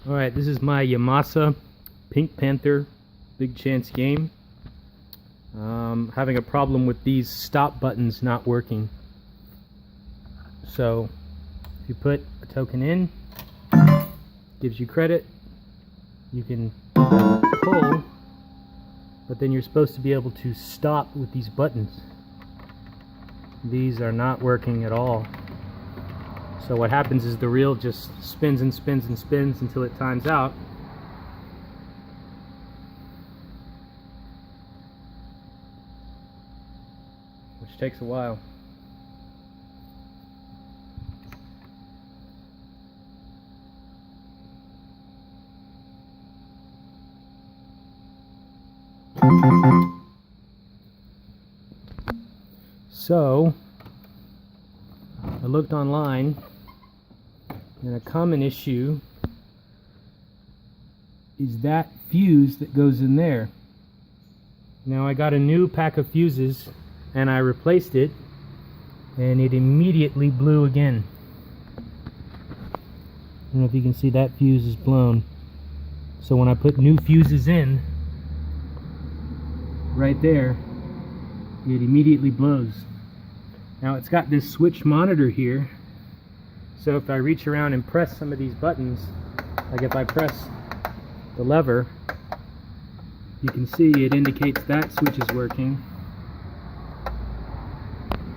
Alright, this is my Yamasa Pink Panther big chance game. Having a problem with these stop buttons not working. So if you put a token in, gives you credit, you can pull, but then you're supposed to be able to stop with these buttons. These are not working at all. So what happens is the reel just spins and spins and spins until it times out. Which takes a while. So I looked online, and a common issue is that fuse that goes in there. Now I got a new pack of fuses and I replaced it, and it immediately blew again. I don't know if you can see that fuse is blown. So when I put new fuses in, right there, it immediately blows. Now it's got this switch monitor here, so if I reach around and press some of these buttons, like if I press the lever, you can see it indicates that switch is working.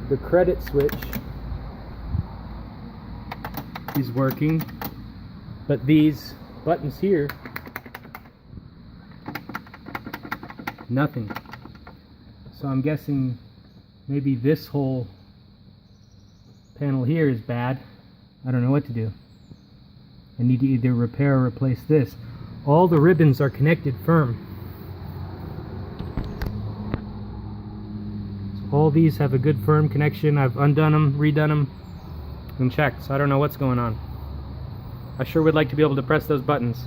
The credit switch is working, but these buttons here, nothing. So I'm guessing maybe this whole panel here is bad. I don't know what to do. I need to either repair or replace this. All the ribbons are connected firm. So all these have a good firm connection. I've undone them, redone them, and checked. So I don't know what's going on. I sure would like to be able to press those buttons.